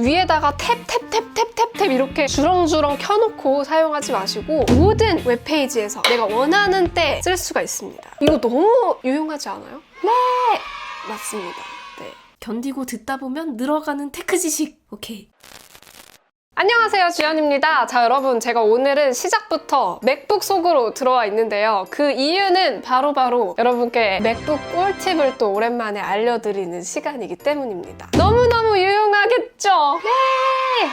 위에다가 탭 이렇게 주렁주렁 켜놓고 사용하지 마시고 모든 웹페이지에서 내가 원하는 때 쓸 수가 있습니다. 이거 너무 유용하지 않아요? 네! 맞습니다. 네. 견디고 듣다 보면 늘어가는 테크 지식. 오케이. 안녕하세요, 주연입니다. 자, 여러분, 제가 오늘은 시작부터 맥북 속으로 들어와 있는데요. 그 이유는 바로 여러분께 맥북 꿀팁을 또 오랜만에 알려드리는 시간이기 때문입니다. 너무너무 유용하겠죠? 네!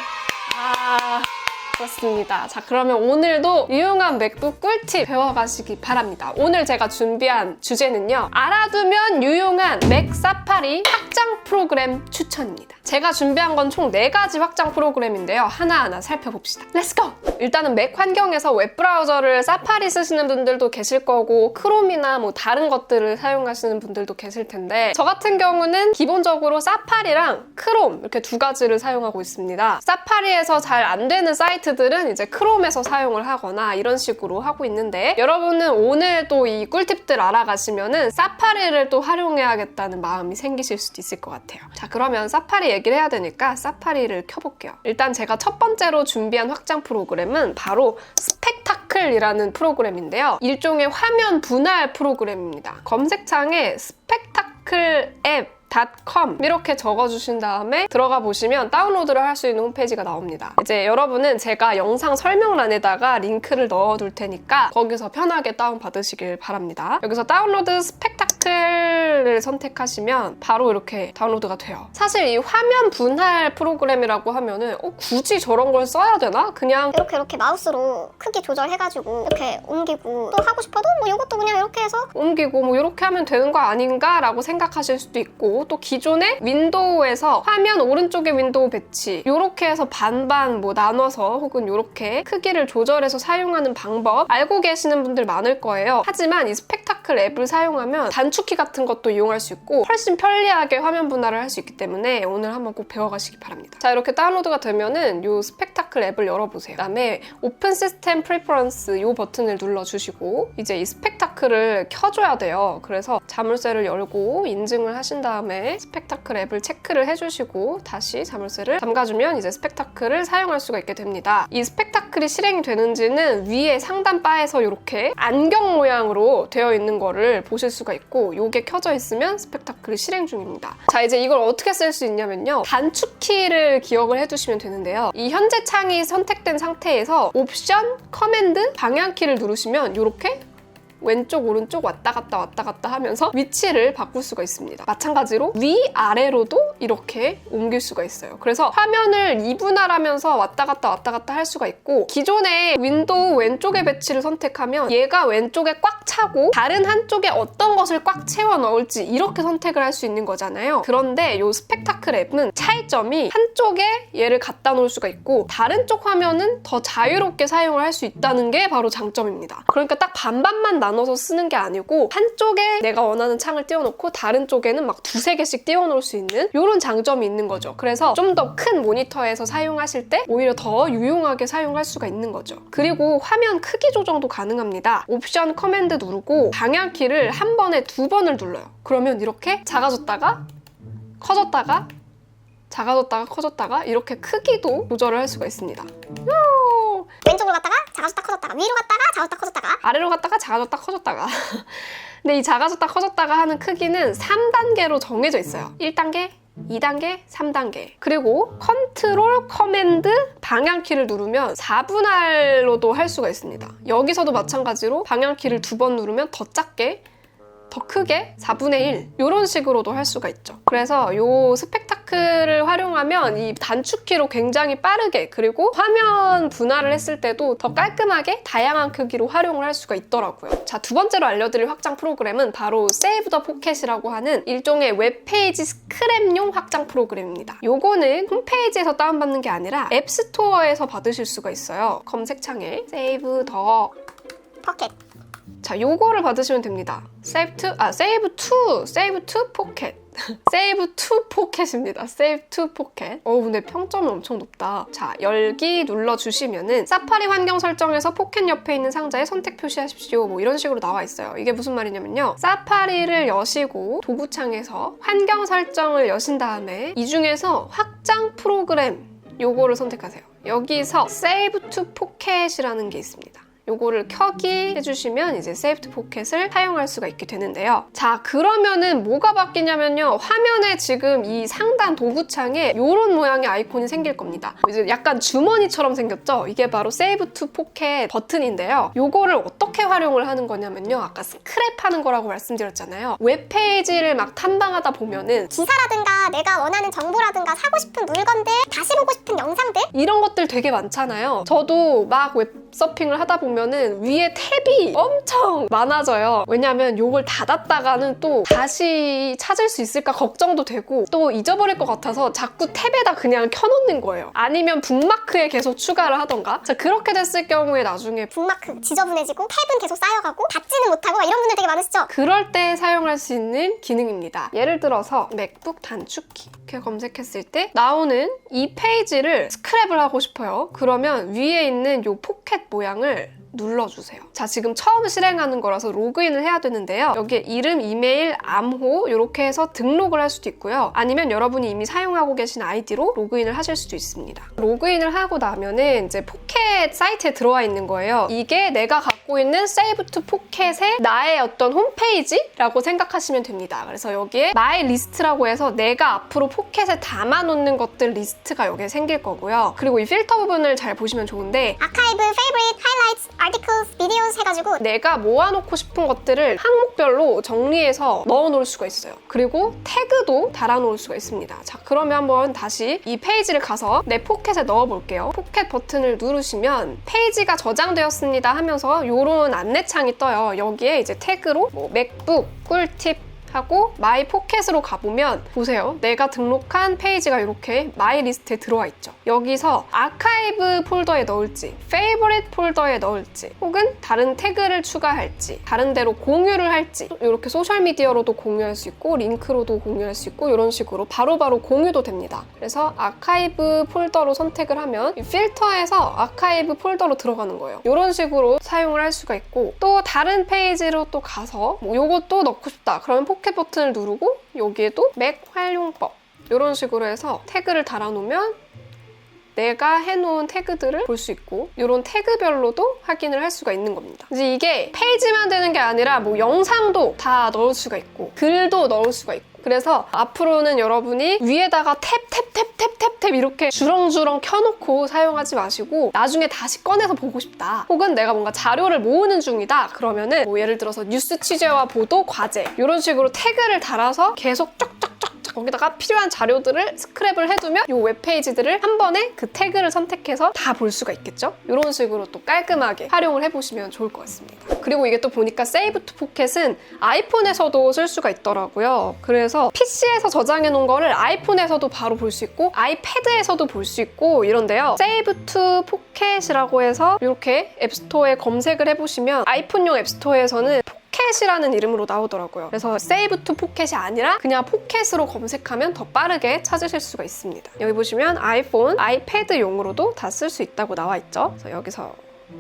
그렇습니다. 자, 그러면 오늘도 유용한 맥북 꿀팁 배워가시기 바랍니다. 오늘 제가 준비한 주제는요, 알아두면 유용한 맥 사파리 확장 프로그램 추천입니다. 제가 준비한 건 총 4가지 확장 프로그램인데요. 하나하나 살펴봅시다. 렛츠고! 일단은 맥 환경에서 웹브라우저를 사파리 쓰시는 분들도 계실 거고 크롬이나 뭐 다른 것들을 사용하시는 분들도 계실 텐데 저 같은 경우는 기본적으로 사파리랑 크롬 이렇게 2가지를 사용하고 있습니다. 사파리에서 잘 안 되는 사이트들은 이제 크롬에서 사용을 하거나 이런 식으로 하고 있는데 여러분은 오늘 또 이 꿀팁들 알아가시면은 사파리를 또 활용해야겠다는 마음이 생기실 수도 있을 것 같아요. 자, 그러면 사파리 얘기를 해야 되니까 사파리를 켜볼게요. 일단 제가 첫 번째로 준비한 확장 프로그램은 바로 스펙타클이라는 프로그램인데요. 일종의 화면 분할 프로그램입니다. 검색창에 스펙타클 앱 .com 이렇게 적어주신 다음에 들어가 보시면 다운로드를 할 수 있는 홈페이지가 나옵니다. 이제 여러분은 제가 영상 설명란에다가 링크를 넣어둘 테니까 거기서 편하게 다운받으시길 바랍니다. 여기서 다운로드 스펙타클을 선택하시면 바로 이렇게 다운로드가 돼요. 사실 이 화면 분할 프로그램이라고 하면은 굳이 저런 걸 써야 되나? 그냥 이렇게 마우스로 크기 조절해가지고 이렇게 옮기고 또 하고 싶어도 뭐 이것도 그냥 이렇게 해서 옮기고 뭐 이렇게 하면 되는 거 아닌가? 라고 생각하실 수도 있고 또 기존의 윈도우에서 화면 오른쪽에 윈도우 배치 이렇게 해서 반반 뭐 나눠서 혹은 이렇게 크기를 조절해서 사용하는 방법 알고 계시는 분들 많을 거예요. 하지만 이 스펙타클 앱을 사용하면 단축키 같은 것도 이용할 수 있고 훨씬 편리하게 화면 분할을 할 수 있기 때문에 오늘 한번 꼭 배워가시기 바랍니다. 자, 이렇게 다운로드가 되면은 이 스펙타클 앱을 열어보세요. 그다음에 오픈 시스템 프리퍼런스 이 버튼을 눌러주시고 이제 이 스펙타클을 켜줘야 돼요. 그래서 자물쇠를 열고 인증을 하신 다음에 스펙타클 앱을 체크를 해주시고 다시 자물쇠를 잠가주면 이제 스펙타클을 사용할 수가 있게 됩니다. 이 스펙타클이 실행이 되는지는 위에 상단 바에서 이렇게 안경 모양으로 되어 있는 거를 보실 수가 있고 이게 켜져 있으면 스펙타클이 실행 중입니다. 자, 이제 이걸 어떻게 쓸 수 있냐면요. 단축키를 기억을 해두시면 되는데요. 이 현재 창이 선택된 상태에서 옵션, 커맨드, 방향키를 누르시면 이렇게 왼쪽 오른쪽 왔다 갔다 하면서 위치를 바꿀 수가 있습니다. 마찬가지로 위아래로도 이렇게 옮길 수가 있어요. 그래서 화면을 이분할하면서 왔다 갔다 할 수가 있고 기존의 윈도우 왼쪽의 배치를 선택하면 얘가 왼쪽에 꽉 차고 다른 한쪽에 어떤 것을 꽉 채워 넣을지 이렇게 선택을 할 수 있는 거잖아요. 그런데 이 스펙타클 앱은 차이점이 한쪽에 얘를 갖다 놓을 수가 있고 다른 쪽 화면은 더 자유롭게 사용을 할 수 있다는 게 바로 장점입니다. 그러니까 딱 반반만 나눠서 쓰는 게 아니고 한쪽에 내가 원하는 창을 띄워놓고 다른 쪽에는 막 2-3개씩 띄워놓을 수 있는 이런 장점이 있는 거죠. 그래서 좀 더 큰 모니터에서 사용하실 때 오히려 더 유용하게 사용할 수가 있는 거죠. 그리고 화면 크기 조정도 가능합니다. 옵션 커맨드 누르고 방향키를 한 번에 2번을 눌러요. 그러면 이렇게 작아졌다가 커졌다가 작아졌다가 커졌다가 이렇게 크기도 조절을 할 수가 있습니다. 왼쪽으로 갔다가 작아졌다 커졌다가 위로 갔다가 작아졌다 커졌다가 아래로 갔다가 작아졌다 커졌다가 근데 이 작아졌다 커졌다가 하는 크기는 3단계로 정해져 있어요. 1단계, 2단계, 3단계. 그리고 컨트롤, 커맨드, 방향키를 누르면 4분할로도 할 수가 있습니다. 여기서도 마찬가지로 방향키를 2번 누르면 더 작게 더 크게 4분의 1 이런 식으로도 할 수가 있죠. 그래서 이 스펙타클을 활용하면 이 단축키로 굉장히 빠르게 그리고 화면 분할을 했을 때도 더 깔끔하게 다양한 크기로 활용을 할 수가 있더라고요. 자, 2번째로 알려드릴 확장 프로그램은 바로 세이브 더 포켓이라고 하는 일종의 웹페이지 스크랩용 확장 프로그램입니다. 요거는 홈페이지에서 다운받는 게 아니라 앱스토어에서 받으실 수가 있어요. 검색창에 세이브 더 포켓 자, 요거를 받으시면 됩니다. Save to Pocket. Save to Pocket입니다. Save to Pocket. 근데 평점이 엄청 높다. 자, 열기 눌러주시면은 사파리 환경 설정에서 포켓 옆에 있는 상자에 선택 표시하십시오. 뭐 이런 식으로 나와 있어요. 이게 무슨 말이냐면요. 사파리를 여시고 도구창에서 환경 설정을 여신 다음에 이 중에서 확장 프로그램 요거를 선택하세요. 여기서 Save to Pocket이라는 게 있습니다. 요거를 켜기 해주시면 이제 Save to Pocket을 사용할 수가 있게 되는데요. 자, 그러면은 뭐가 바뀌냐면요. 화면에 지금 이 상단 도구창에 요런 모양의 아이콘이 생길 겁니다. 이제 약간 주머니처럼 생겼죠? 이게 바로 Save to Pocket 버튼인데요. 요거를 어떻게 활용을 하는 거냐면요. 아까 스크랩하는 거라고 말씀드렸잖아요. 웹페이지를 막 탐방하다 보면은 기사라든가 내가 원하는 정보라든가 사고 싶은 물건들, 다시 보고 싶은 영상들 이런 것들 되게 많잖아요. 저도 막 웹서핑을 하다 보면은 위에 탭이 엄청 많아져요. 왜냐면 요걸 닫았다가는 또 다시 찾을 수 있을까 걱정도 되고 또 잊어버릴 것 같아서 자꾸 탭에다 그냥 켜놓는 거예요. 아니면 북마크에 계속 추가를 하던가. 자, 그렇게 됐을 경우에 나중에 북마크 지저분해지고 탭은 계속 쌓여가고 닫지는 못하고 이런 분들 되게 많으시죠? 그럴 때 사용할 수 있는 기능입니다. 예를 들어서 맥북 단축키 이렇게 검색했을 때 나오는 이 페이지를 스크랩을 하고 싶어요. 그러면 위에 있는 요 포켓 모양을 눌러주세요. 자, 지금 처음 실행하는 거라서 로그인을 해야 되는데요. 여기에 이름, 이메일, 암호 이렇게 해서 등록을 할 수도 있고요. 아니면 여러분이 이미 사용하고 계신 아이디로 로그인을 하실 수도 있습니다. 로그인을 하고 나면은 이제 포켓 사이트에 들어와 있는 거예요. 이게 내가 갖고 있는 Save to Pocket의 나의 어떤 홈페이지라고 생각하시면 됩니다. 그래서 여기에 My List라고 해서 내가 앞으로 포켓에 담아놓는 것들 리스트가 여기에 생길 거고요. 그리고 이 필터 부분을 잘 보시면 좋은데 아카이브, 페이보릿, 하이라이트, articles, videos 해가지고 내가 모아놓고 싶은 것들을 항목별로 정리해서 넣어놓을 수가 있어요. 그리고 태그도 달아놓을 수가 있습니다. 자, 그러면 한번 다시 이 페이지를 가서 내 포켓에 넣어볼게요. 포켓 버튼을 누르시면 페이지가 저장되었습니다 하면서 이런 안내창이 떠요. 여기에 이제 태그로 뭐 맥북, 꿀팁 하고 마이 포켓으로 가보면 보세요. 내가 등록한 페이지가 이렇게 마이 리스트에 들어와 있죠. 여기서 아카이브 폴더에 넣을지, 페이보릿 폴더에 넣을지, 혹은 다른 태그를 추가할지, 다른 데로 공유를 할지 이렇게 소셜미디어로도 공유할 수 있고 링크로도 공유할 수 있고 이런 식으로 바로바로 공유도 됩니다. 그래서 아카이브 폴더로 선택을 하면 이 필터에서 아카이브 폴더로 들어가는 거예요. 이런 식으로 사용을 할 수가 있고 또 다른 페이지로 또 가서 뭐 요것도 넣고 싶다. 그러면 포켓 버튼을 누르고 여기에도 맥 활용법 이런 식으로 해서 태그를 달아놓으면 내가 해놓은 태그들을 볼 수 있고 이런 태그별로도 확인을 할 수가 있는 겁니다. 이제 이게 페이지만 되는 게 아니라 뭐 영상도 다 넣을 수가 있고 글도 넣을 수가 있고 그래서 앞으로는 여러분이 위에다가 탭 이렇게 주렁주렁 켜놓고 사용하지 마시고 나중에 다시 꺼내서 보고 싶다. 혹은 내가 뭔가 자료를 모으는 중이다. 그러면은 뭐 예를 들어서 뉴스 취재와 보도, 과제 이런 식으로 태그를 달아서 계속 쫙쫙쫙 거기다가 필요한 자료들을 스크랩을 해두면 이 웹페이지들을 한 번에 그 태그를 선택해서 다 볼 수가 있겠죠? 이런 식으로 또 깔끔하게 활용을 해보시면 좋을 것 같습니다. 그리고 이게 또 보니까 Save to Pocket은 아이폰에서도 쓸 수가 있더라고요. 그래서 PC에서 저장해 놓은 거를 아이폰에서도 바로 볼 수 있고 아이패드에서도 볼 수 있고 이런데요. Save to Pocket이라고 해서 이렇게 앱스토어에 검색을 해보시면 아이폰용 앱스토어에서는 포켓이라는 이름으로 나오더라고요. 그래서 Save to Pocket이 아니라 그냥 포켓으로 검색하면 더 빠르게 찾으실 수가 있습니다. 여기 보시면 아이폰, 아이패드용으로도 다 쓸 수 있다고 나와 있죠. 그래서 여기서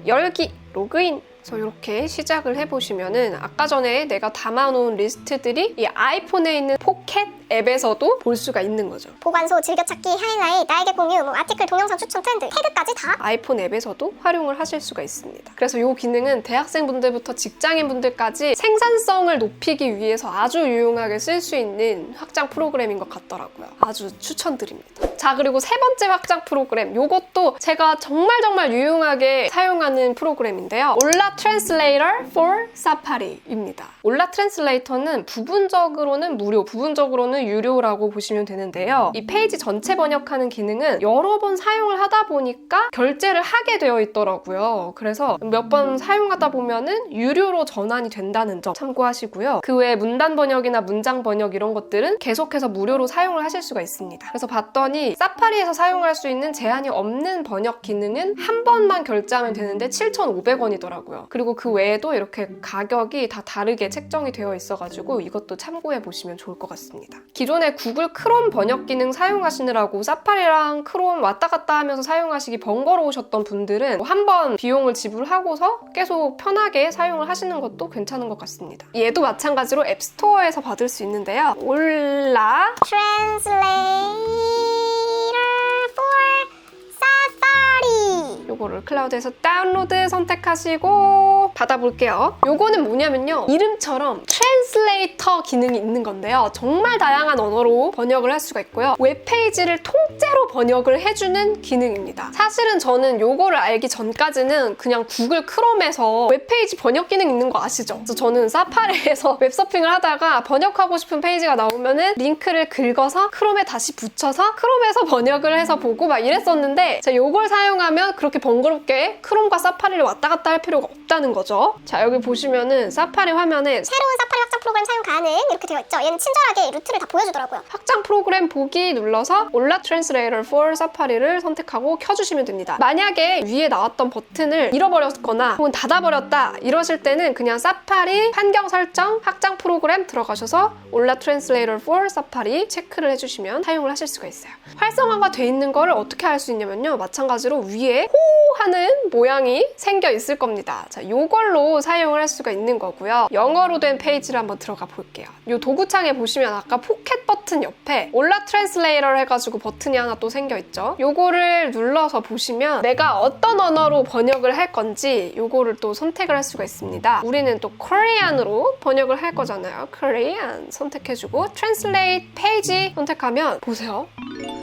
열기, 로그인 그래서 이렇게 시작을 해보시면은 아까 전에 내가 담아놓은 리스트들이 이 아이폰에 있는 포켓 앱에서도 볼 수가 있는 거죠. 보관소, 즐겨찾기, 하이라이트, 나에게 공유, 뭐 아티클, 동영상 추천, 트렌드, 태그까지 다 아이폰 앱에서도 활용을 하실 수가 있습니다. 그래서 이 기능은 대학생분들부터 직장인분들까지 생산성을 높이기 위해서 아주 유용하게 쓸 수 있는 확장 프로그램인 것 같더라고요. 아주 추천드립니다. 자, 그리고 세 번째 확장 프로그램 이것도 제가 정말 유용하게 사용하는 프로그램인데요. 올라 트랜슬레이터 for 사파리입니다. 올라 트랜슬레이터는 부분적으로는 무료, 부분적으로는 유료라고 보시면 되는데요. 이 페이지 전체 번역하는 기능은 여러 번 사용을 하다 보니까 전화가 결제를 하게 되어 있더라고요. 그래서 몇 번 사용하다 보면은 유료로 전환이 된다는 점 참고하시고요. 그 외에 문단 번역이나 문장 번역 이런 것들은 계속해서 무료로 사용을 하실 수가 있습니다. 그래서 봤더니 사파리에서 사용할 수 있는 제한이 없는 번역 기능은 한 번만 결제하면 되는데 7,500원이더라고요. 그리고 그 외에도 이렇게 가격이 다 다르게 책정이 되어 있어가지고 이것도 참고해 보시면 좋을 것 같습니다. 기존에 구글 크롬 번역 기능 사용하시느라고 사파리랑 크롬 왔다 갔다 하면서 사용하시기 번거로우셨던 분들은 한 번 비용을 지불하고서 계속 편하게 사용을 하시는 것도 괜찮은 것 같습니다. 얘도 마찬가지로 앱스토어에서 받을 수 있는데요. 올라 Translator for Safari. 요거를 클라우드에서 다운로드 선택하시고 받아볼게요. 요거는 뭐냐면요, 이름처럼 트랜슬레이터 기능이 있는 건데요. 정말 다양한 언어로 번역을 할 수가 있고요. 웹페이지를 통째로 번역을 해주는 기능입니다. 사실은 저는 요거를 알기 전까지는 그냥 구글 크롬에서 웹페이지 번역 기능 있는 거 아시죠? 그래서 저는 사파리에서 웹서핑을 하다가 번역하고 싶은 페이지가 나오면은 링크를 긁어서 크롬에 다시 붙여서 크롬에서 번역을 해서 보고 막 이랬었는데, 제가 요걸 사용하면 그렇게 번거롭게 크롬과 사파리를 왔다 갔다 할 필요가 없다는 거죠. 자, 여기 보시면은 사파리 화면에 새로운 사파리 확장 프로그램 사용 가능 이렇게 되어 있죠. 얘는 친절하게 루트를 다 보여주더라고요. 확장 프로그램 보기 눌러서 올라 트랜스레이터 for 사파리를 선택하고 켜주시면 됩니다. 만약에 위에 나왔던 버튼을 잃어버렸거나 혹은 닫아버렸다 이러실 때는 그냥 사파리 환경 설정 확장 프로그램 들어가셔서 올라 트랜스레이터 for 사파리 체크를 해주시면 사용을 하실 수가 있어요. 활성화가 돼 있는 거를 어떻게 할 수 있냐면요, 마찬가지로 위에 호 하는 모양이 생겨 있을 겁니다. 자, 요걸로 사용을 할 수가 있는 거고요. 영어로 된 페이지를 한번 들어가 볼게요. 요 도구창에 보시면 아까 포켓 버튼 옆에 올라 트랜슬레이터 해가지고 버튼이 하나 또 생겨 있죠. 요거를 눌러서 보시면 내가 어떤 언어로 번역을 할 건지 요거를 또 선택을 할 수가 있습니다. 우리는 또 코리안으로 번역을 할 거잖아요. 코리안 선택해주고 트랜슬레이트 페이지 선택하면 보세요.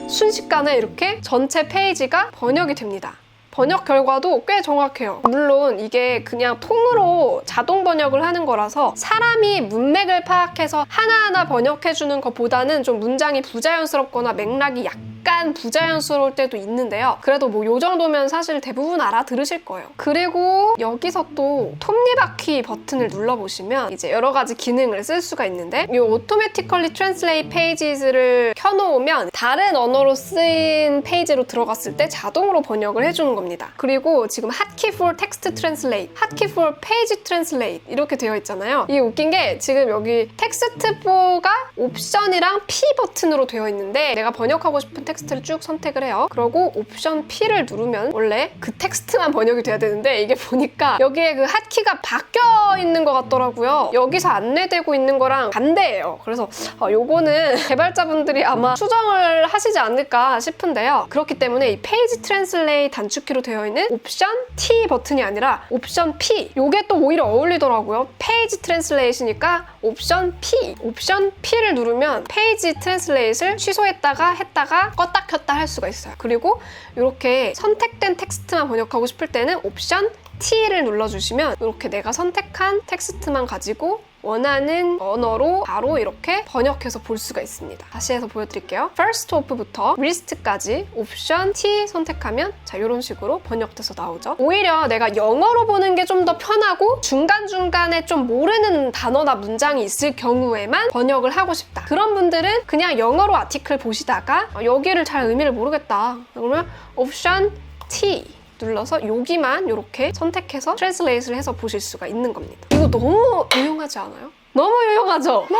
순식간에 이렇게 전체 페이지가 번역이 됩니다. 번역 결과도 꽤 정확해요. 물론 이게 그냥 통으로 자동 번역을 하는 거라서 사람이 문맥을 파악해서 하나하나 번역해주는 것보다는 좀 문장이 부자연스럽거나 맥락이 약간 부자연스러울 때도 있는데요. 그래도 뭐 요 정도면 사실 대부분 알아들으실 거예요. 그리고 여기서 또 톱니바퀴 버튼을 눌러보시면 이제 여러 가지 기능을 쓸 수가 있는데, 이 Automatically Translate Pages를 켜놓으면 다른 언어로 쓰인 페이지로 들어갔을 때 자동으로 번역을 해주는 겁니다. 그리고 지금 Hotkey for Text Translate, Hotkey for Page Translate 이렇게 되어 있잖아요. 이게 웃긴 게 지금 여기 텍스트 4가 옵션이랑 P 버튼으로 되어 있는데, 내가 번역하고 싶은 텍스트를 쭉 선택을 해요. 그리고 옵션 P를 누르면 원래 그 텍스트만 번역이 돼야 되는데, 이게 보니까 여기에 그 핫키가 바뀌어 있는 것 같더라고요. 여기서 안내되고 있는 거랑 반대예요. 그래서 요거는 개발자분들이 아마 수정을 하시지 않을까 싶은데요. 그렇기 때문에 이 페이지 트랜슬레이트 단축키로 되어 있는 옵션 T 버튼이 아니라 옵션 P, 요게 또 오히려 어울리더라고요. 페이지 트랜슬레이트니까 옵션 P, 옵션 P를 누르면 페이지 트랜슬레이트를 취소했다가 했다가 껐다 켰다 할 수가 있어요. 그리고 이렇게 선택된 텍스트만 번역하고 싶을 때는 옵션 T를 눌러주시면 이렇게 내가 선택한 텍스트만 가지고 원하는 언어로 바로 이렇게 번역해서 볼 수가 있습니다. 다시 해서 보여드릴게요. First of부터 List까지 옵션 T 선택하면 자, 이런 식으로 번역돼서 나오죠. 오히려 내가 영어로 보는 게 좀 더 편하고 중간중간에 좀 모르는 단어나 문장이 있을 경우에만 번역을 하고 싶다. 그런 분들은 그냥 영어로 아티클 보시다가 여기를 잘 의미를 모르겠다. 그러면 옵션 T 눌러서 여기만 이렇게 선택해서 트랜슬레이트를 해서 보실 수가 있는 겁니다. 이거 너무 유용하지 않아요? 너무 유용하죠? 네!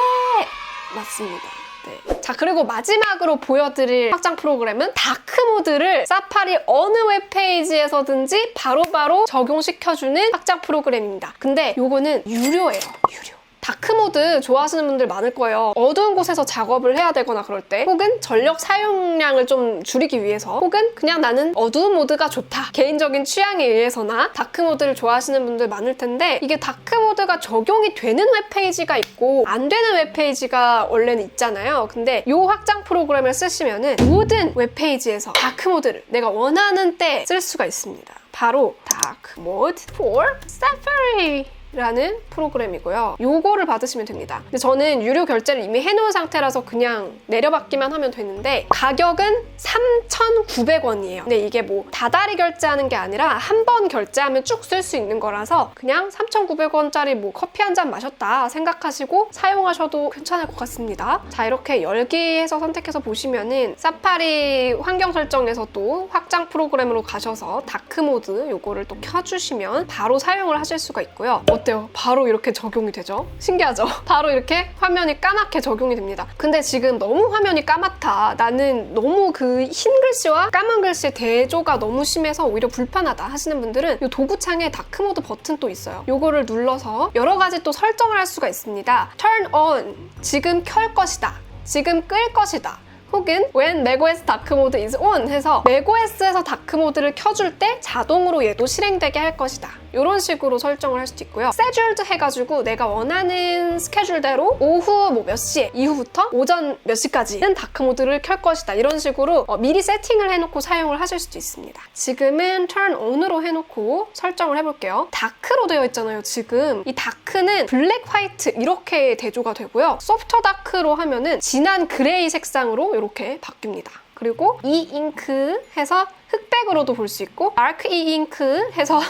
맞습니다. 네. 자, 그리고 마지막으로 보여드릴 확장 프로그램은 다크 모드를 사파리 어느 웹페이지에서든지 바로바로 적용시켜주는 확장 프로그램입니다. 근데 요거는 유료예요. 유료. 다크모드 좋아하시는 분들 많을 거예요. 어두운 곳에서 작업을 해야 되거나 그럴 때, 혹은 전력 사용량을 좀 줄이기 위해서, 혹은 그냥 나는 어두운 모드가 좋다, 개인적인 취향에 의해서나 다크모드를 좋아하시는 분들 많을 텐데, 이게 다크모드가 적용이 되는 웹페이지가 있고 안 되는 웹페이지가 원래는 있잖아요. 근데 이 확장 프로그램을 쓰시면은 모든 웹페이지에서 다크모드를 내가 원하는 때 쓸 수가 있습니다. 바로 다크모드 for Safari 라는 프로그램이고요. 요거를 받으시면 됩니다. 근데 저는 유료 결제를 이미 해놓은 상태라서 그냥 내려받기만 하면 되는데 가격은 3,900원이에요. 근데 이게 뭐 다달이 결제하는 게 아니라 한 번 결제하면 쭉 쓸 수 있는 거라서 그냥 3,900원짜리 뭐 커피 한 잔 마셨다 생각하시고 사용하셔도 괜찮을 것 같습니다. 자, 이렇게 열기해서 선택해서 보시면은 사파리 환경 설정에서도 확장 프로그램으로 가셔서 다크 모드 요거를 또 켜주시면 바로 사용을 하실 수가 있고요. 어때요? 바로 이렇게 적용이 되죠? 신기하죠? 바로 이렇게 화면이 까맣게 적용이 됩니다. 근데 지금 너무 화면이 까맣다. 나는 너무 그 흰 글씨와 까만 글씨의 대조가 너무 심해서 오히려 불편하다 하시는 분들은 이 도구창에 다크 모드 버튼 또 있어요. 요거를 눌러서 여러 가지 또 설정을 할 수가 있습니다. Turn on, 지금 켤 것이다. 지금 끌 것이다. 혹은 when macOS 다크 모드 is on 해서 macOS에서 다크 모드를 켜줄 때 자동으로 얘도 실행되게 할 것이다. 이런 식으로 설정을 할 수도 있고요. scheduled 해가지고 내가 원하는 스케줄대로 오후 뭐 몇 시에 이후부터 오전 몇 시까지는 다크 모드를 켤 것이다. 이런 식으로 미리 세팅을 해놓고 사용을 하실 수도 있습니다. 지금은 turn on으로 해놓고 설정을 해볼게요. 다크로 되어 있잖아요. 지금 이 다크는 블랙, 화이트 이렇게 대조가 되고요. 소프트 다크로 하면은 진한 그레이 색상으로 이렇게 바뀝니다. 그리고 이 잉크 해서 흑백으로도 볼 수 있고 다크 이 잉크 해서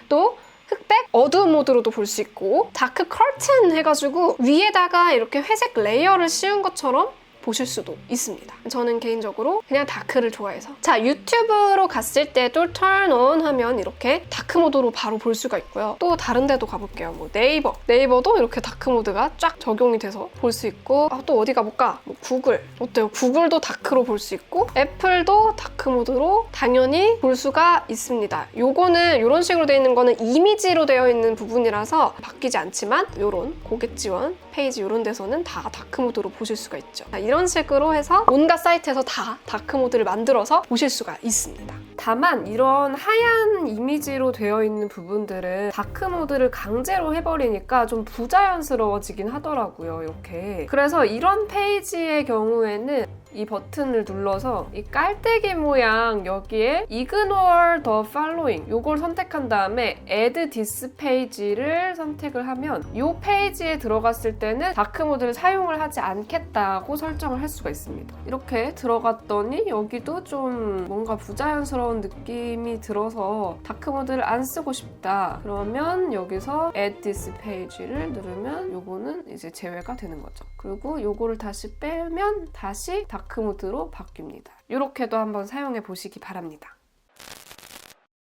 또 흑백 어두운 모드로도 볼 수 있고 다크 커튼 해가지고 위에다가 이렇게 회색 레이어를 씌운 것처럼 보실 수도 있습니다. 저는 개인적으로 그냥 다크를 좋아해서. 자, 유튜브로 갔을 때도 turn on 하면 이렇게 다크 모드로 바로 볼 수가 있고요. 또 다른 데도 가볼게요. 뭐 네이버도 이렇게 다크 모드가 쫙 적용이 돼서 볼 수 있고 또 어디 가볼까? 뭐 구글 어때요? 구글도 다크로 볼 수 있고 애플도 다크 모드로 당연히 볼 수가 있습니다. 요거는 이런 식으로 되어 있는 거는 이미지로 되어 있는 부분이라서 바뀌지 않지만 요런 고객 지원 페이지 이런 데서는 다 다크 모드로 보실 수가 있죠. 자, 이런 식으로 해서 온갖 사이트에서 다 다크 모드를 만들어서 보실 수가 있습니다. 다만 이런 하얀 이미지로 되어 있는 부분들은 다크 모드를 강제로 해버리니까 좀 부자연스러워지긴 하더라고요. 이렇게. 그래서 이런 페이지의 경우에는 이 버튼을 눌러서 이 깔때기 모양 여기에 Ignore the following 요걸 선택한 다음에 Add this page를 선택을 하면 이 페이지에 들어갔을 때는 다크 모드를 사용을 하지 않겠다고 설정을 할 수가 있습니다. 이렇게 들어갔더니 여기도 좀 뭔가 부자연스러운 느낌이 들어서 다크 모드를 안 쓰고 싶다. 그러면 여기서 Add this page를 누르면 요거는 이제 제외가 되는 거죠. 그리고 요거를 다시 빼면 다시 다크 모드로 바뀝니다. 이렇게도 한번 사용해 보시기 바랍니다.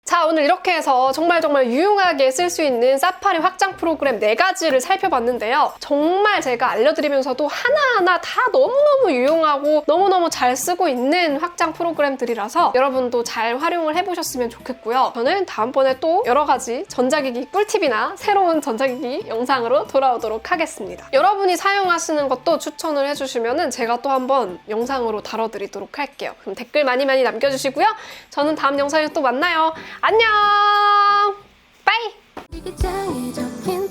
자, 오늘 이렇게 해서 정말 유용하게 쓸 수 있는 사파리 확장 프로그램 4가지를 살펴봤는데요. 정말 제가 알려드리면서도 하나하나 다 너무너무 유용하고 너무너무 잘 쓰고 있는 확장 프로그램들이라서 여러분도 잘 활용을 해보셨으면 좋겠고요. 저는 다음번에 또 여러 가지 전자기기 꿀팁이나 새로운 전자기기 영상으로 돌아오도록 하겠습니다. 여러분이 사용하시는 것도 추천을 해주시면 제가 또 한번 영상으로 다뤄드리도록 할게요. 그럼 댓글 많이 남겨주시고요. 저는 다음 영상에서 또 만나요. 안녕! 빠이! 일기장에 적힌